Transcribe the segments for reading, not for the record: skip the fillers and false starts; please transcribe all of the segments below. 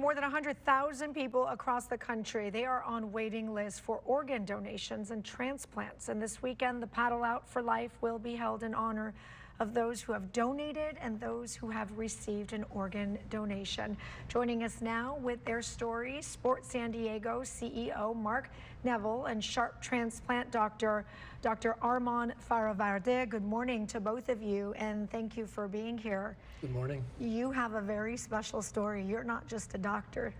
More than 100,000 people across the country, they are on waiting lists for organ donations and transplants. And this weekend, the Paddle Out for Life will be held in honor of those who have donated and those who have received an organ donation. Joining us now with their stories, Sport San Diego CEO Mark Neville and Sharp transplant doctor Dr. Armand Faravarde. Good morning to both of you, and thank you for being here. Good morning. You have a very special story. You're not just a doctor,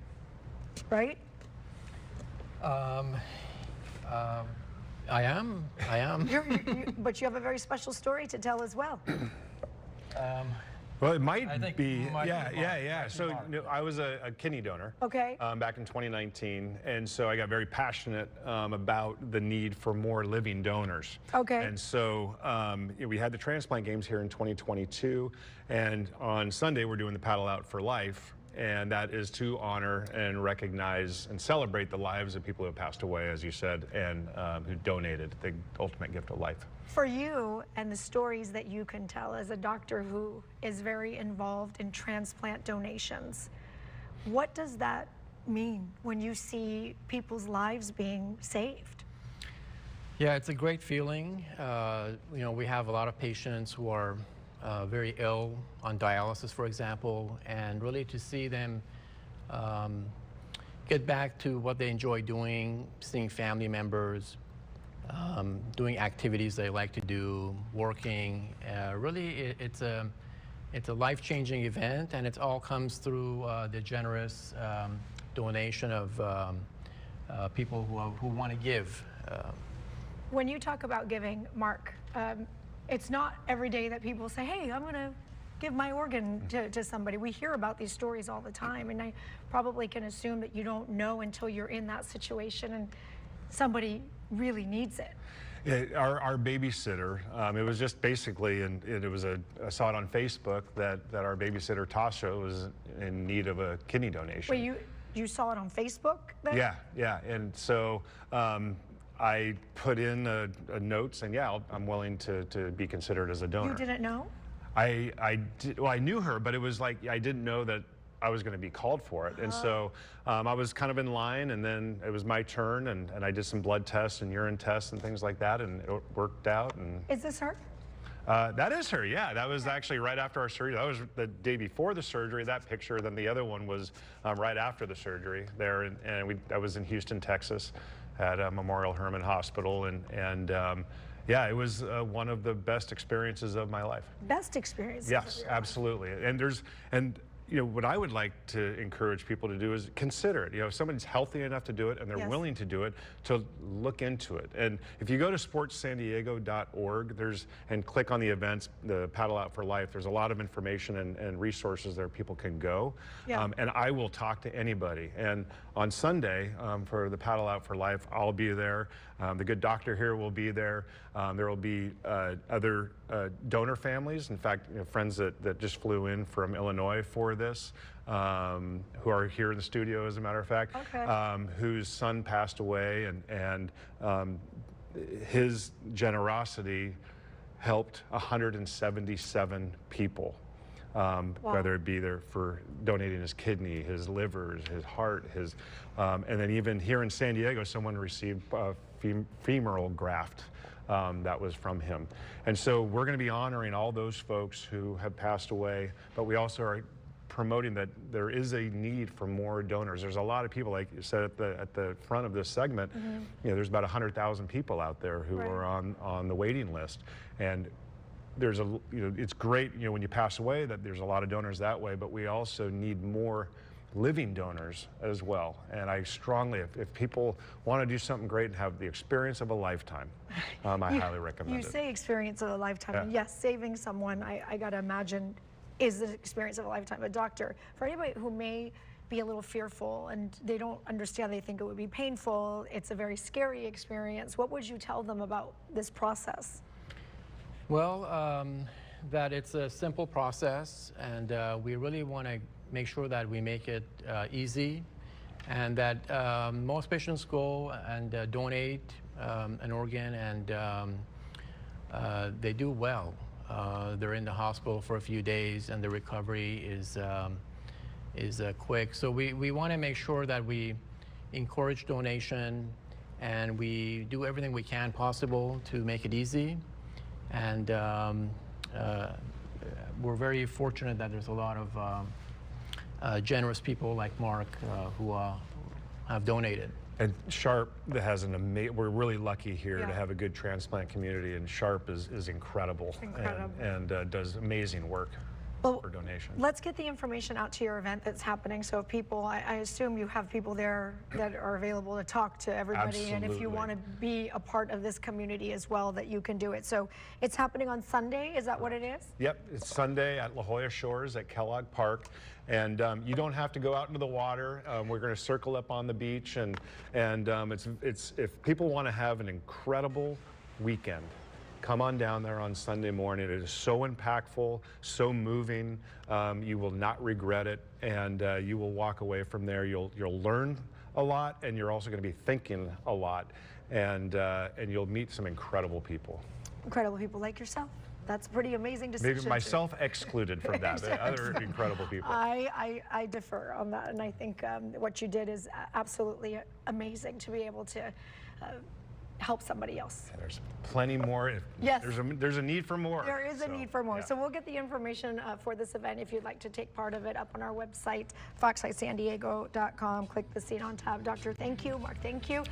right? I am. But you have a very special story to tell as well. Well, it might be, Mark. So I was a kidney donor back in 2019, and so I got very passionate about the need for more living donors. And so we had the transplant games here in 2022, and on Sunday we're doing the Paddle Out for Life, and that is to honor and recognize and celebrate the lives of people who have passed away, as you said, and who donated the ultimate gift of life. For you and the stories that you can tell as a doctor who is very involved in transplant donations, what does that mean when you see people's lives being saved? Yeah, it's a great feeling. We have a lot of patients who are very ill on dialysis, for example, and really to see them get back to what they enjoy doing, seeing family members, doing activities they like to do, working. Really, it's a life-changing event, and it all comes through the generous donation of people who want to give. When you talk about giving, Mark, it's not every day that people say, hey, I'm going to give my organ to somebody. We hear about these stories all the time, and I probably can assume that you don't know until you're in that situation and somebody really needs it. Yeah, our babysitter, it was just basically, and it was I saw it on Facebook that our babysitter Tasha was in need of a kidney donation. Wait, you saw it on Facebook then? Yeah, and so I put in a note saying, yeah, I'm willing to be considered as a donor. You didn't know? Well, I knew her, but it was like I didn't know that I was going to be called for it. And so I was kind of in line, and then it was my turn, and I did some blood tests and urine tests and things like that, and it worked out. And is this her? That is her, yeah. That was actually right after our surgery. That was the day before the surgery, that picture. Then the other one was right after the surgery there. And I was in Houston, Texas at Memorial Hermann Hospital. And yeah, it was one of the best experiences of my life. Best experiences? Yes, absolutely. And what I would like to encourage people to do is consider it. If somebody's healthy enough to do it and they're willing to do it, to look into it. And if you go to sportsandiego.org, and click on the events, the Paddle Out for Life, there's a lot of information and resources there people can go. And I will talk to anybody. And on Sunday, for the Paddle Out for Life, I'll be there. The good doctor here will be there. There will be other donor families. In fact, friends that just flew in from Illinois for this, who are here in the studio, as a matter of fact, whose son passed away, and his generosity helped 177 people. Whether it be there for donating his kidney, his liver, his heart, and then even here in San Diego, someone received a femoral graft that was from him. And so we're going to be honoring all those folks who have passed away, but we also are promoting that there is a need for more donors. There's a lot of people, like you said at the front of this segment, there's about 100,000 people out there who are on the waiting list. And there's it's great, when you pass away, that there's a lot of donors that way, but we also need more living donors as well. And I strongly, if people want to do something great and have the experience of a lifetime, I highly recommend it. You say experience of a lifetime, and yes, saving someone, I got to imagine, is the experience of a lifetime. But doctor, for anybody who may be a little fearful and they don't understand, they think it would be painful, it's a very scary experience, what would you tell them about this process? Well, that it's a simple process, and we really want to make sure that we make it easy, and that most patients go and donate an organ, and they do well. They're in the hospital for a few days, and the recovery is quick. So we want to make sure that we encourage donation, and we do everything we can possible to make it easy. And we're very fortunate that there's a lot of generous people like Mark who have donated. And Sharp has an amazing, we're really lucky here Yeah. to have a good transplant community, and Sharp is incredible. Incredible. And does amazing work Well, for donation. let's get the information out to your event that's happening. So if people, I assume you have people there that are available to talk to everybody. And if you Absolutely. want to be a part of this community as well, that you can do it. So it's happening on Sunday, is that what it is? Yep, it's Sunday at La Jolla Shores at Kellogg Park. And you don't have to go out into the water. We're going to circle up on the beach. And it's if people want to have an incredible weekend, come on down there on Sunday morning. It is so impactful, so moving. You will not regret it, and you will walk away from there. You'll learn a lot, and you're also going to be thinking a lot, and you'll meet some incredible people. Incredible people like yourself. That's a pretty amazing decision. Maybe myself excluded from that, but other incredible people. I defer on that, and I think what you did is absolutely amazing to be able to help somebody else. And there's plenty more. Yes. There's a need for more. There is a So, need for more. yeah. So we'll get the information for this event if you'd like to take part of it up on our website, foxsightsandiego.com. Click the See It On tab. Doctor, thank you. Mark, thank you.